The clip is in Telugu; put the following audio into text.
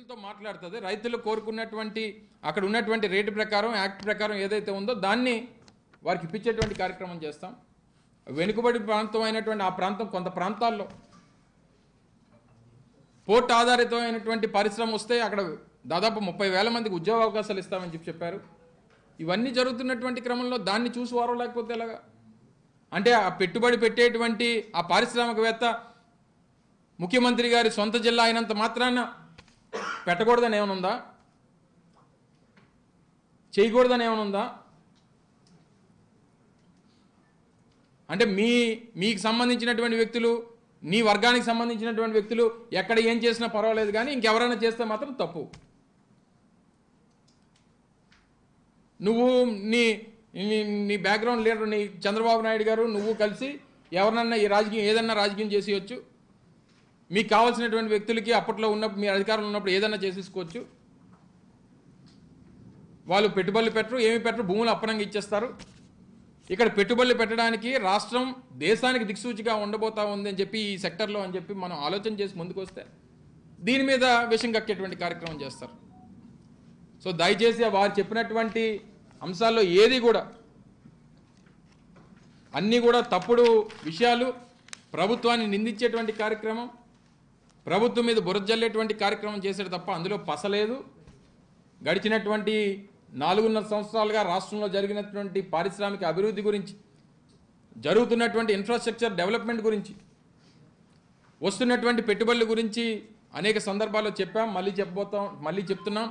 రైతులతో మాట్లాడుతుంది. రైతులు కోరుకున్నటువంటి అక్కడ ఉన్నటువంటి రేటు ప్రకారం యాక్ట్ ప్రకారం ఏదైతే ఉందో దాన్ని వారికి ఇప్పించేటువంటి కార్యక్రమం చేస్తాం. వెనుకబడి ప్రాంతం అయినటువంటి ఆ ప్రాంతం కొంత ప్రాంతాల్లో పోర్ట్ ఆధారితమైనటువంటి పరిశ్రమ వస్తే అక్కడ దాదాపు 30,000 మందికి ఉద్యోగ అవకాశాలు ఇస్తామని చెప్పారు. ఇవన్నీ జరుగుతున్నటువంటి క్రమంలో దాన్ని చూసి వారో లేకపోతే ఎలాగా? అంటే ఆ పెట్టుబడి పెట్టేటువంటి ఆ పారిశ్రామికవేత్త ముఖ్యమంత్రి గారి సొంత జిల్లా అయినంత మాత్రాన పెట్టకూడదని ఏమైనా ఉందా? చేయకూడదని ఏమైనా ఉందా? అంటే మీకు సంబంధించినటువంటి వ్యక్తులు, నీ వర్గానికి సంబంధించినటువంటి వ్యక్తులు ఎక్కడ ఏం చేసినా పర్వాలేదు, కానీ ఇంకెవరైనా చేస్తే మాత్రం తప్పు. నువ్వు నీ బ్యాక్గ్రౌండ్ లీడర్ నీ చంద్రబాబు నాయుడు గారు నువ్వు కలిసి ఎవరినన్నా ఈ రాజకీయం ఏదన్నా రాజకీయం చేసేయచ్చు. మీకు కావాల్సినటువంటి వ్యక్తులకి అప్పట్లో ఉన్నప్పుడు మీ అధికారంలో ఉన్నప్పుడు ఏదన్నా చేసేసుకోవచ్చు. వాళ్ళు పెట్టుబడులు పెట్టరు, ఏమి పెట్టరు, భూములు అప్పనంగా ఇచ్చేస్తారు. ఇక్కడ పెట్టుబడులు పెట్టడానికి రాష్ట్రం దేశానికి దిక్సూచిగా ఉండబోతా ఉంది అని చెప్పి ఈ సెక్టర్లో అని చెప్పి మనం ఆలోచన చేసి ముందుకు వస్తే దీని మీద విషం కక్కేటువంటి కార్యక్రమం చేస్తారు. సో దయచేసి వారు చెప్పినటువంటి అంశాల్లో ఏది కూడా అన్నీ కూడా తప్పుడు విషయాలు, ప్రభుత్వాన్ని నిందించేటువంటి కార్యక్రమం, ప్రభుత్వం మీద బురద జల్లేటువంటి కార్యక్రమం చేసేది తప్ప అందులో పసలేదు. గడిచినటువంటి 4.5 సంవత్సరాలుగా రాష్ట్రంలో జరిగినటువంటి పారిశ్రామిక అభివృద్ధి గురించి, జరుగుతున్నటువంటి ఇన్ఫ్రాస్ట్రక్చర్ డెవలప్మెంట్ గురించి, వస్తున్నటువంటి పెట్టుబడుల గురించి అనేక సందర్భాల్లో చెప్పాం, మళ్ళీ చెప్తున్నాం.